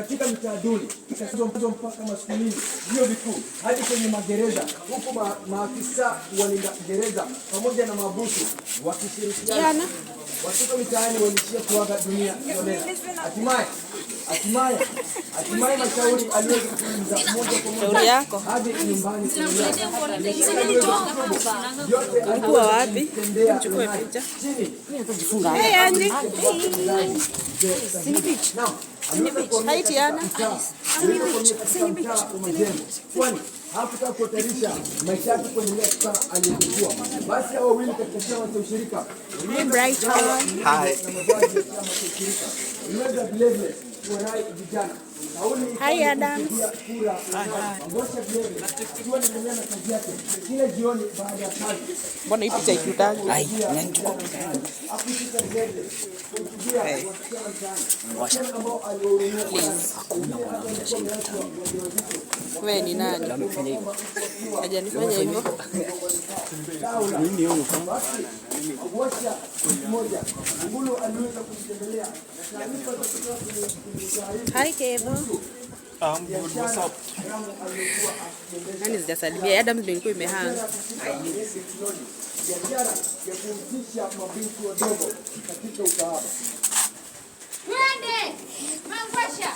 katika mitaa duni, mpaka maskulini, vyuo vikuu hadi kwenye magereza, huku maafisa walinda gereza pamoja na mabusu wakishirikiana. Watoto mitaani walishia kuaga dunia kiolela. Hatimaye mashauri aliweza kuuliza moja kwa moja hadi nyumbani. Ulikuwa wapi? Chukua picha. Hey Andy. Sini beach. Hi Tiana. Sini beach. Kwani hakutaka kuhatarisha maisha yake kuendelea kukaa aliyekuwa. Basi hao wawili katika chama cha ushirika. Brighton. Hi. Unaweza vilevile kuwarai vijana. Hi Adam. Kila jioni baada ya kazi. Mbona hii picha ikutaki? Ai, unanichukua. Mwasha. Hakuna mwanamke shirika. Wewe ni nani? Hajanifanya hivyo. Mimi huyu. Hi Kevo. Good, what's up? Nani sijasalimia? Adam ndio ilikuwa imehanga. Biashara ya kumtisha mabinti wadogo katika ukahaba. Twende! Mangwasha!